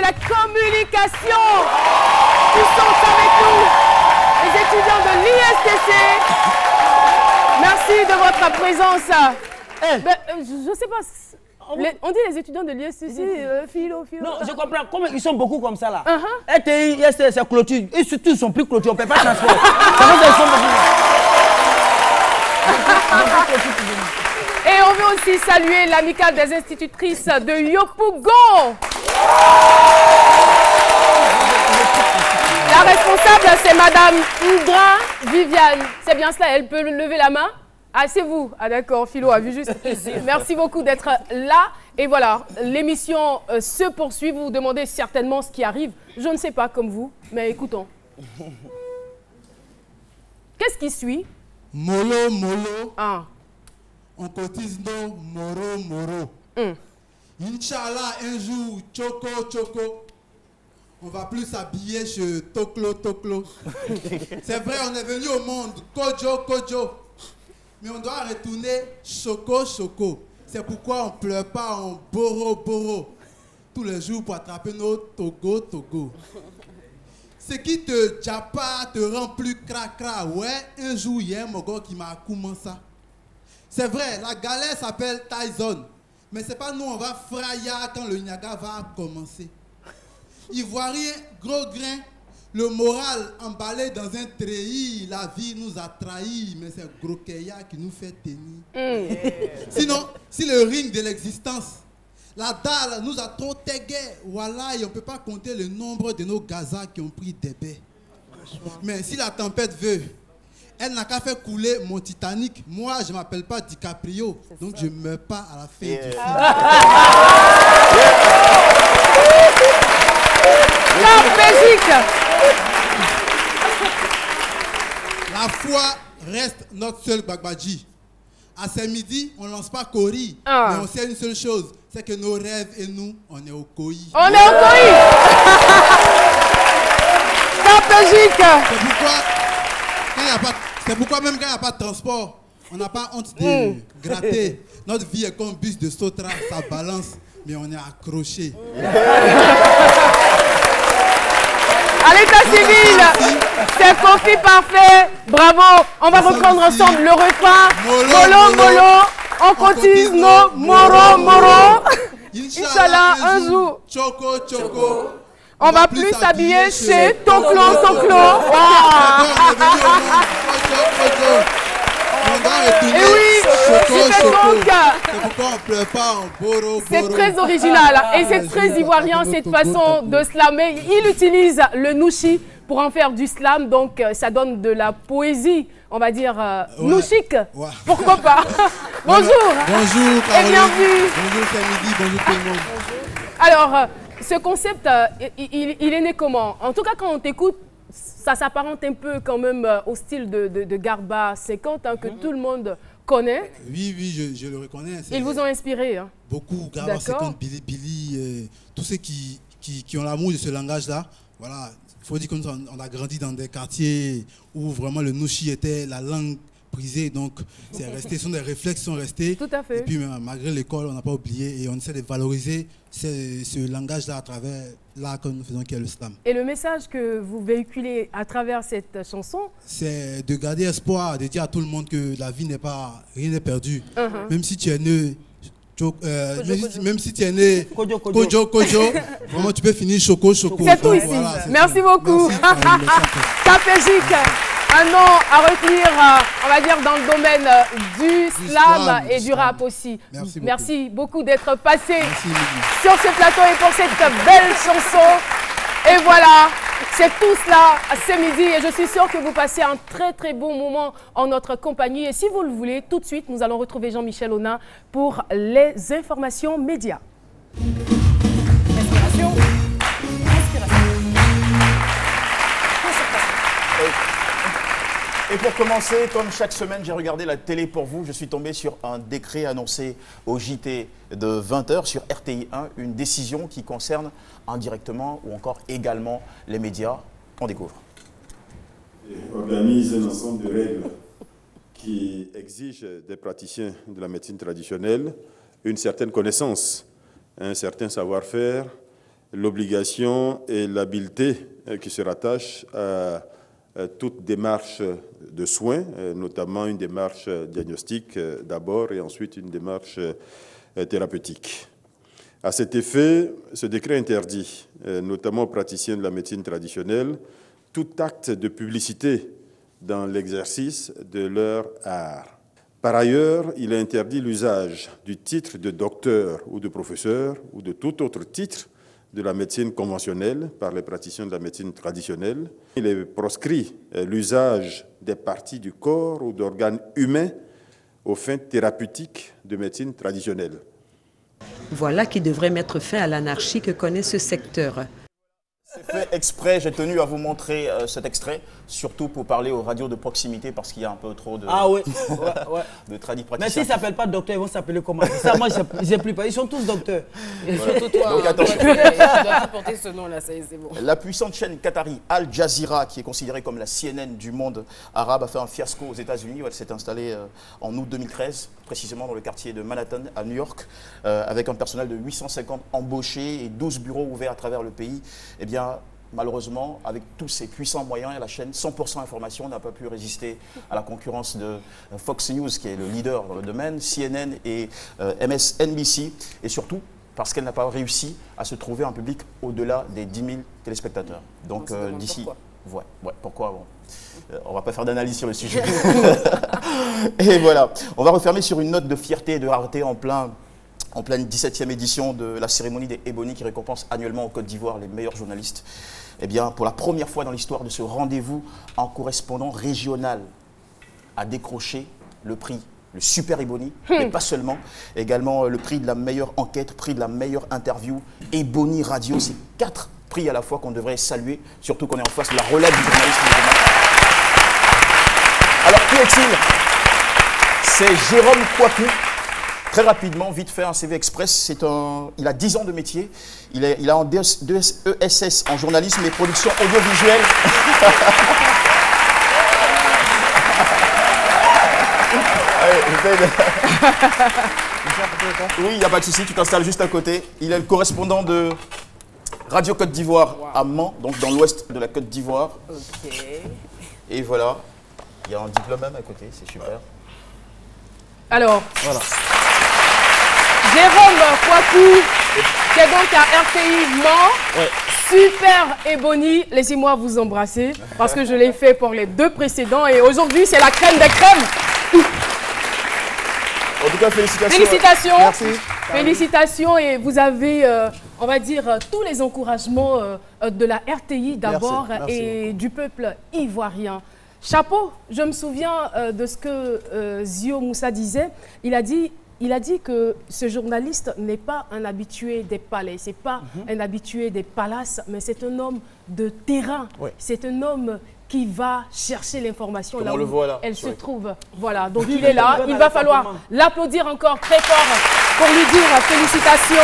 la communication qui sont avec nous, les étudiants de l'ISTC. Merci de votre présence. Ben, je ne sais pas, on dit les étudiants de l'ISTC, philo. Non, je comprends. Comme ils sont beaucoup comme ça là. RTI, ISTC, c'est clôture. Et surtout, ils sont plus clôture. On ne peut pas transporter. Et on veut aussi saluer l'amicale des institutrices de Yopougon. La responsable, c'est Madame Indra Viviane. C'est bien cela, elle peut lever la main? Ah, c'est vous. Ah d'accord, Philo a vu juste. Merci beaucoup d'être là. Et voilà, l'émission se poursuit. Vous vous demandez certainement ce qui arrive. Je ne sais pas comme vous, mais écoutons. Qu'est-ce qui suit? Molo, molo. Ah. On cotise nos moro. Inch'Allah, un jour, choco. On va plus s'habiller chez Toklo. C'est vrai, on est venu au monde, kojo. Mais on doit retourner choco. C'est pourquoi on ne pleure pas en boro. Tous les jours pour attraper nos togo. Ce qui te japa te rend plus cracra. Ouais, un jour, il y a un mogo qui m'a commencé ça. C'est vrai, la galère s'appelle Tyson. Mais c'est pas nous, on va fraya quand le Niaga va commencer. Ivoirien, gros grain, le moral emballé dans un treillis. La vie nous a trahis, mais c'est Grokeya qui nous fait tenir. Sinon, si le ring de l'existence, la dalle nous a trop tégué, voilà, et on ne peut pas compter le nombre de nos gazas qui ont pris des baies. Mais si la tempête veut, elle n'a qu'à faire couler mon Titanic. Moi, je ne m'appelle pas DiCaprio, donc je ne meurs pas à la fin du film. La foi reste notre seul Bagbadji. À ce midi, on ne lance pas Kori, mais on sait une seule chose, c'est que nos rêves et nous, on est au Koi. On est au Koi. C'est pourquoi même quand il n'y a pas de transport, on n'a pas honte de gratter. Notre vie est comme un bus de Sotra, ça balance, mais on est accroché. À l'état civil, c'est Kofi parfait. Bravo. On va reprendre ensemble le refrain. Molo. On cotise nos moro. Inch'Allah, un jour. Choco. On va plus s'habiller chez Toklo. Et oui, c'est pourquoi on ne pleure pas en boro. C'est très original et c'est très ivoirien cette façon de slammer. Il utilise le nouchi pour en faire du slam, donc ça donne de la poésie, on va dire nouchique. Pourquoi pas? Bonjour. Bonjour et bienvenue. Bonjour Samedi, bonjour tout le monde. Alors, ce concept, il est né comment? En tout cas, quand on t'écoute, ça s'apparente un peu quand même au style de Garba 50 que tout le monde connaît. Oui, je le reconnais. Ils vous ont inspiré beaucoup, Garba 50, Billy, tous ceux qui ont l'amour de ce langage-là. Voilà, il faut dire qu'on a grandi dans des quartiers où vraiment le nouchi était la langue prisée, donc c'est resté, ce sont des réflexes qui sont restés. Tout à fait. Et puis malgré l'école, on n'a pas oublié et on essaie de valoriser ce langage-là à travers l'art que nous faisons qui est le slam. Et le message que vous véhiculez à travers cette chanson? C'est de garder espoir, de dire à tout le monde que la vie n'est pas, rien n'est perdu. Même si tu es né, même si tu es né Kojo, vraiment tu peux finir Choco. C'est tout ici. Voilà, merci beaucoup. Capégique. Un nom à retenir, on va dire, dans le domaine du slam et du rap aussi. Merci beaucoup d'être passé sur ce plateau et pour cette belle chanson. Et voilà, c'est tout cela ce midi et je suis sûre que vous passez un très bon moment en notre compagnie. Et si vous le voulez, tout de suite, nous allons retrouver Jean-Michel Onin pour les informations médias. Inspiration. Et pour commencer, comme chaque semaine, j'ai regardé la télé pour vous. Je suis tombé sur un décret annoncé au JT de 20 h sur RTI 1, une décision qui concerne indirectement ou encore également les médias. On découvre. Il organise un ensemble de règles qui exigent des praticiens de la médecine traditionnelle une certaine connaissance, un certain savoir-faire l'obligation et l'habileté qui se rattachent à toute démarche de soins, notamment une démarche diagnostique d'abord et ensuite une démarche thérapeutique. À cet effet, ce décret interdit, notamment aux praticiens de la médecine traditionnelle, tout acte de publicité dans l'exercice de leur art. Par ailleurs, il interdit l'usage du titre de docteur ou de professeur ou de tout autre titre de la médecine conventionnelle par les praticiens de la médecine traditionnelle. Il est proscrit l'usage des parties du corps ou d'organes humains aux fins thérapeutiques de médecine traditionnelle. Voilà qui devrait mettre fin à l'anarchie que connaît ce secteur. C'est fait exprès, j'ai tenu à vous montrer cet extrait, surtout pour parler aux radios de proximité parce qu'il y a un peu trop de, de tradis praticiens. Mais s'ils ne s'appellent pas docteurs, ils vont s'appeler comment? Ça, moi, je n'ai plus pas. Ils sont tous docteurs. Voilà. Surtout toi, donc, attention. Tu dois porter ce nom-là, ça y est, c'est bon. La puissante chaîne qatari Al Jazeera, qui est considérée comme la CNN du monde arabe, a fait un fiasco aux États-Unis. Elle s'est installée en août 2013, précisément dans le quartier de Manhattan, à New York, avec un personnel de 850 embauchés et 12 bureaux ouverts à travers le pays. Eh bien, malheureusement, avec tous ces puissants moyens, la chaîne 100% Information n'a pas pu résister à la concurrence de Fox News, qui est le leader dans le domaine, CNN et MSNBC, et surtout parce qu'elle n'a pas réussi à se trouver un public au-delà des 10 000 téléspectateurs. Donc d'ici... Pourquoi bon. On ne va pas faire d'analyse sur le sujet. Et voilà, on va refermer sur une note de fierté et de rareté en pleine 17e édition de la cérémonie des Ebony qui récompense annuellement au Côte d'Ivoire les meilleurs journalistes. Eh bien, pour la première fois dans l'histoire de ce rendez-vous, un correspondant régional a décroché le prix, le Super Ebony, mais pas seulement, également le prix de la meilleure enquête, prix de la meilleure interview, Ebony Radio, c'est 4 prix à la fois qu'on devrait saluer, surtout qu'on est en face de la relève du journalisme. Alors, qui est-il? C'est Jérôme Kouakou. Très rapidement, vite fait, un CV Express, il a 10 ans de métier, il a un ESS en journalisme et production audiovisuelle. Oui, il n'y a pas de souci, tu t'installes juste à côté. Il est le correspondant de Radio Côte d'Ivoire à Mans, donc dans l'ouest de la Côte d'Ivoire. Okay. Et voilà, il y a un diplôme même à côté, c'est super. Alors, voilà. Jérôme Kouakou, qui est donc à RTI Mans, Super Ebony. Laissez-moi vous embrasser parce que je l'ai fait pour les 2 précédents et aujourd'hui c'est la crème des crèmes. En tout cas, félicitations. Félicitations. Merci. Félicitations et vous avez, on va dire, tous les encouragements de la RTI d'abord et du peuple ivoirien. Chapeau, je me souviens de ce que Zio Moussa disait. Il a dit que ce journaliste n'est pas un habitué des palais, c'est pas un habitué des palaces, mais c'est un homme de terrain. C'est un homme qui va chercher l'information là où elle se trouve. Voilà, donc il est là. Il va falloir l'applaudir encore très fort pour lui dire félicitations.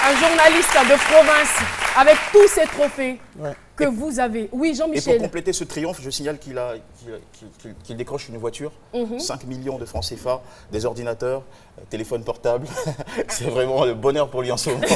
Un journaliste de province avec tous ces trophées que vous avez. Oui, Jean-Michel. Et pour compléter ce triomphe, je signale qu'il décroche une voiture, 5 millions de francs CFA, des ordinateurs, téléphone portable. C'est vraiment le bonheur pour lui en ce moment. Mais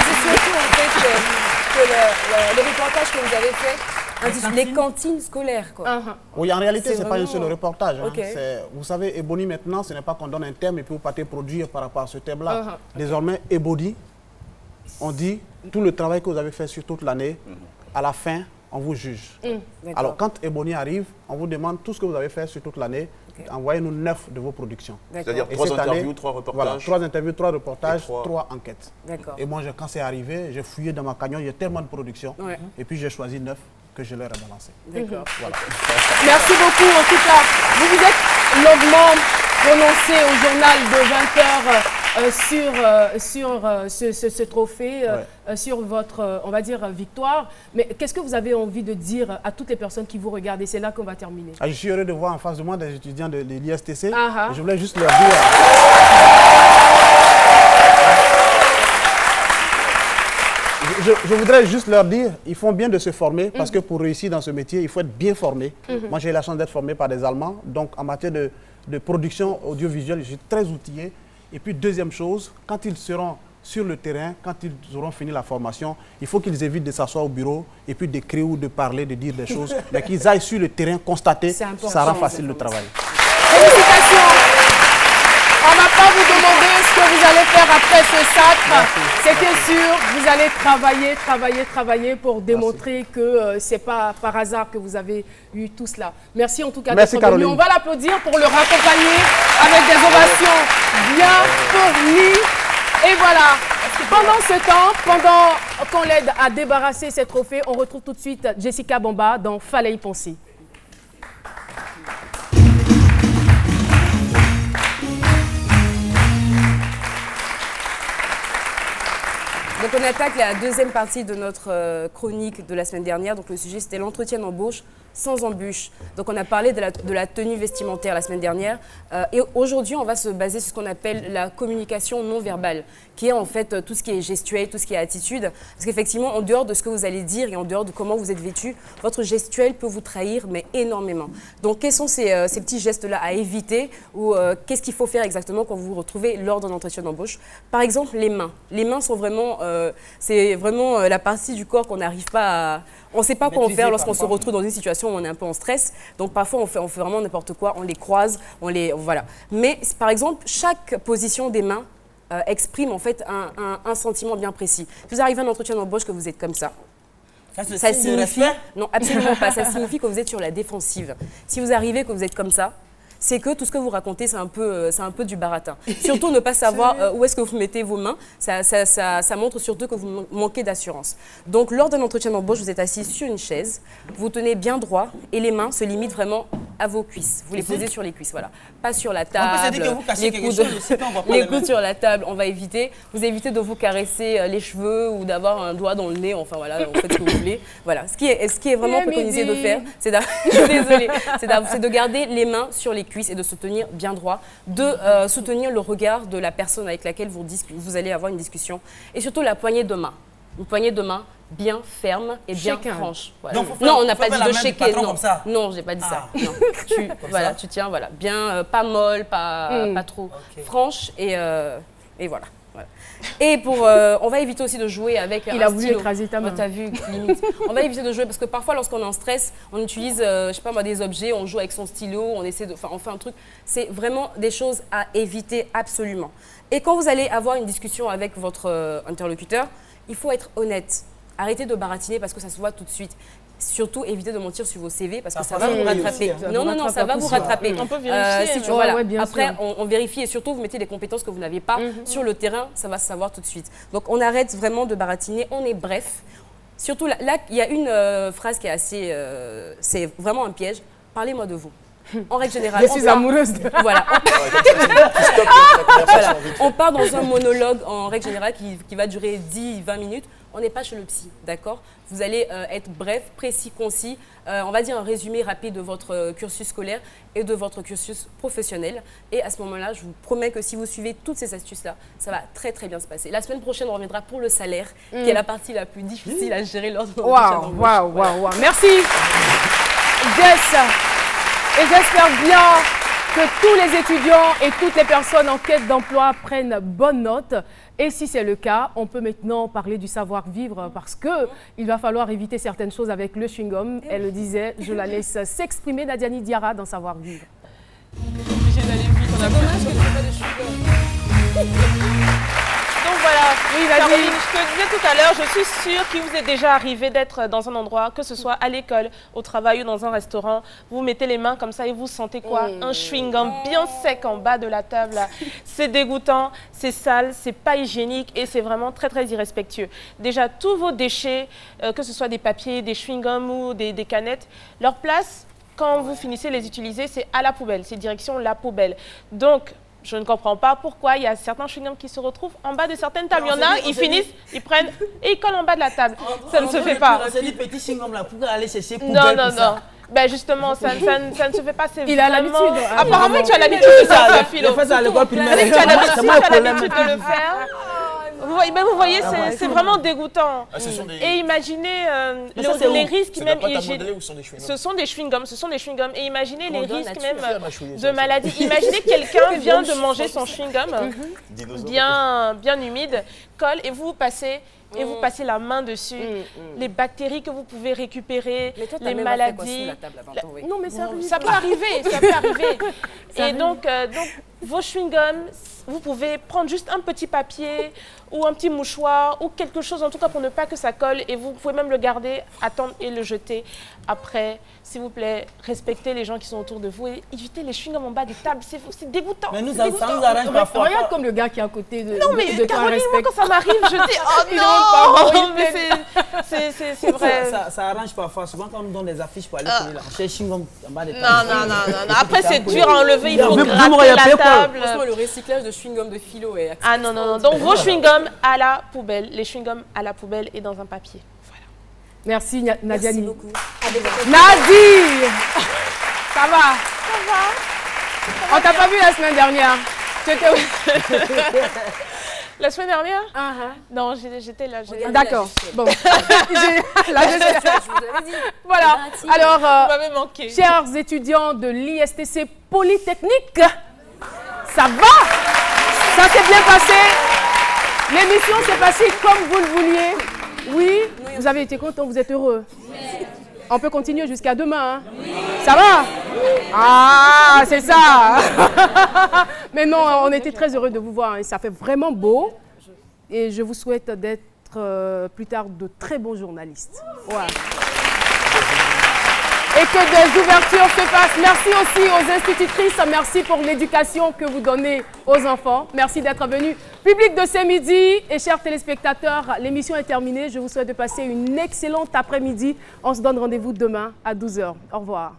c'est surtout en fait que le reportage que vous avez fait, les cantines scolaires. Quoi. Oui, en réalité, ce n'est pas un seul reportage. Okay. Vous savez, Ebony maintenant, ce n'est pas qu'on donne un thème et puis vous partez produire par rapport à ce thème-là. Désormais, Ebony, on dit tout le travail que vous avez fait sur toute l'année, à la fin, on vous juge. Alors, quand Ebony arrive, on vous demande tout ce que vous avez fait sur toute l'année. Envoyez-nous 9 de vos productions. C'est-à-dire 3 interviews, 3 reportages. Voilà, 3 interviews, 3 reportages, 3 enquêtes. Et moi, quand c'est arrivé, j'ai fouillé dans ma cagnotte, il y a tellement de productions. Et puis, j'ai choisi 9 que je leur ai balancées. D'accord. Voilà. Merci beaucoup. En tout cas, vous vous êtes longuement prononcé au journal de 20h sur ce trophée, sur votre, on va dire, victoire. Mais qu'est-ce que vous avez envie de dire à toutes les personnes qui vous regardent? Et c'est là qu'on va terminer. Je suis heureux de voir en face de moi des étudiants de l'ISTC. Je voulais juste leur dire... Je voudrais juste leur dire, ils font bien de se former parce que pour réussir dans ce métier, il faut être bien formé. Moi, j'ai eu la chance d'être formé par des Allemands. Donc, en matière de production audiovisuelle, je suis très outillé. Et puis, deuxième chose, quand ils seront sur le terrain, quand ils auront fini la formation, il faut qu'ils évitent de s'asseoir au bureau et puis d'écrire ou de parler, de dire des choses, mais qu'ils aillent sur le terrain constater, ça rend facile le travail. Félicitations. On ne va pas vous demander ce que vous allez faire après ce sacre. C'était sûr, vous allez travailler pour démontrer que ce n'est pas par hasard que vous avez eu tout cela. Merci en tout cas d'être venu. On va l'applaudir pour le raccompagner avec des ovations bien fournies. Et voilà, pendant ce temps, pendant qu'on l'aide à débarrasser ces trophées, on retrouve tout de suite Jessica Bamba dans Fallait y penser. Donc on attaque la deuxième partie de notre chronique de la semaine dernière. Donc le sujet c'était l'entretien d'embauche sans embûche. Donc on a parlé de la tenue vestimentaire la semaine dernière. Et aujourd'hui on va se baser sur ce qu'on appelle la communication non verbale, qui est en fait tout ce qui est gestuel, tout ce qui est attitude. Parce qu'effectivement en dehors de ce que vous allez dire et en dehors de comment vous êtes vêtu, votre gestuel peut vous trahir mais énormément. Donc quels sont ces petits gestes-là à éviter ou qu'est-ce qu'il faut faire exactement quand vous vous retrouvez lors d'un entretien d'embauche? Par exemple les mains. Les mains sont vraiment, c'est vraiment la partie du corps qu'on n'arrive pas à... On ne sait pas quoi en faire lorsqu'on se retrouve dans une situation où on est un peu en stress. Donc parfois, on fait vraiment n'importe quoi, on les croise, voilà. Mais par exemple, chaque position des mains exprime en fait un sentiment bien précis. Si vous arrivez à un entretien d'embauche que vous êtes comme ça, ça signifie... Non, absolument pas. Ça signifie que vous êtes sur la défensive. Si vous arrivez que vous êtes comme ça, c'est que tout ce que vous racontez, c'est un peu du baratin. Surtout ne pas savoir où est-ce que vous mettez vos mains, ça montre surtout que vous manquez d'assurance. Donc lors d'un entretien d'embauche, vous êtes assis sur une chaise, vous tenez bien droit et les mains se limitent vraiment à vos cuisses. Vous les posez sur les cuisses, voilà. Pas sur la table, les coudes sur la table, on va éviter. Vous évitez de vous caresser les cheveux ou d'avoir un doigt dans le nez, enfin voilà, vous faites ce que vous voulez. Voilà. Ce qui est vraiment préconisé de faire, c'est de garder les mains sur les cuisses et de se tenir bien droit, de soutenir le regard de la personne avec laquelle vous allez avoir une discussion et surtout la poignée de main. Une poignée de main bien ferme et bien franche. Voilà. Non, on n'a pas dit de shaker. Non, j'ai pas dit ça. Non. Tu tiens, voilà, bien, pas molle, pas trop franche et voilà. Et on va éviter aussi de jouer avec un stylo. Il a voulu écraser ta main. T'as vu, limite. On va éviter de jouer parce que parfois, lorsqu'on est en stress, on utilise, je sais pas moi, des objets, on joue avec son stylo, on fait un truc. C'est vraiment des choses à éviter absolument. Et quand vous allez avoir une discussion avec votre interlocuteur, il faut être honnête. Arrêtez de baratiner parce que ça se voit tout de suite. Surtout, évitez de mentir sur vos CV parce que ça va vous rattraper. Non, ça va vous rattraper. On peut vérifier. Après, on vérifie et surtout, vous mettez des compétences que vous n'avez pas sur le terrain, ça va se savoir tout de suite. Donc, on arrête vraiment de baratiner, on est bref. Surtout, là, il y a une phrase qui est assez... c'est vraiment un piège. Parlez-moi de vous. En règle générale, je suis amoureuse de... Voilà. On part dans un monologue en règle générale qui va durer 10-20 minutes. On n'est pas chez le psy, d'accord? Vous allez être bref, précis, concis. On va dire un résumé rapide de votre cursus scolaire et de votre cursus professionnel. Et à ce moment-là, je vous promets que si vous suivez toutes ces astuces-là, ça va très très bien se passer. La semaine prochaine, on reviendra pour le salaire, qui est la partie la plus difficile à gérer lors de l'entretien d'embauche. Waouh. Merci, Jess. Et j'espère bien que tous les étudiants et toutes les personnes en quête d'emploi prennent bonne note. Et si c'est le cas, on peut maintenant parler du savoir-vivre parce qu'il va falloir éviter certaines choses avec le chewing-gum. Elle le disait, je la laisse s'exprimer, Nadiani Diarra, dans savoir-vivre. Obligée d'aller vite, on a dommage que tu n'aies pas de chewing-gum. Donc voilà, Caroline, je te disais tout à l'heure, je suis sûre qu'il vous est déjà arrivé d'être dans un endroit, que ce soit à l'école, au travail ou dans un restaurant. Vous mettez les mains comme ça et vous sentez quoi? Un chewing-gum bien sec en bas de la table. C'est dégoûtant, c'est sale, c'est pas hygiénique et c'est vraiment très très irrespectueux. Déjà, tous vos déchets, que ce soit des papiers, des chewing-gums ou des canettes, leur place, quand vous finissez de les utiliser, c'est à la poubelle, c'est direction la poubelle. Donc, je ne comprends pas pourquoi il y a certains chewing-gums qui se retrouvent en bas de certaines tables. Il y en a, ils finissent, ils prennent et ils collent en bas de la table. Ça ne se fait pas. C'est des petits chewing-gums là, pour aller chercher poubelle. Non. Ben justement, ça ne se fait pas. Il a l'habitude. Apparemment, tu as l'habitude de ça, Philo. Tu as l'habitude de le faire. Vous voyez, c'est vraiment dégoûtant. Ah, et imaginez les risques même. Ce sont des chewing-gums. Et imaginez les risques même de maladie. Imaginez quelqu'un vient de manger son chewing-gum bien humide, colle et vous passez. Et vous passez la main dessus, les bactéries que vous pouvez récupérer, les maladies. Non, mais ça peut arriver. Et donc, vos chewing-gums, vous pouvez prendre juste un petit papier ou un petit mouchoir ou quelque chose en tout cas pour ne pas que ça colle et vous pouvez même le garder, attendre et le jeter. Après, s'il vous plaît, respectez les gens qui sont autour de vous et évitez les chewing-gums en bas des tables, c'est dégoûtant. Mais nous, ça nous arrange parfois. Regarde comme le gars qui est à côté de non, mais Caroline, moi quand ça m'arrive, je dis oh non, mais c'est vrai. Ça arrange parfois. Souvent quand on nous donne des affiches pour aller coller la chewing-gum en bas des tables. Non. Après, c'est dur à enlever, il faut gratter la table. Franchement, le recyclage de chewing-gum de philo est ah non. Donc vos chewing-gums à la poubelle, les chewing-gums à la poubelle et dans un papier. Voilà. Merci Nadiani. Merci beaucoup. Nadir, ça va? On t'a pas vu la semaine dernière. La semaine dernière? Non, j'étais là. D'accord. Bon. Là, je vous avais dit. Voilà. Alors, vous m'avez manqué. Chers étudiants de l'ISTC Polytechnique, ça va? Ça s'est bien passé? L'émission s'est passée comme vous le vouliez? Oui? Vous avez été content, vous êtes heureux? On peut continuer jusqu'à demain, hein? Ça va? Ah, c'est ça. Mais non, on était très heureux de vous voir. Et ça fait vraiment beau. Et je vous souhaite d'être plus tard de très bons journalistes. Ouais. Et que des ouvertures se fassent. Merci aussi aux institutrices. Merci pour l'éducation que vous donnez aux enfants. Merci d'être venus. Public de ce midi et chers téléspectateurs, l'émission est terminée. Je vous souhaite de passer une excellente après-midi. On se donne rendez-vous demain à 12h. Au revoir.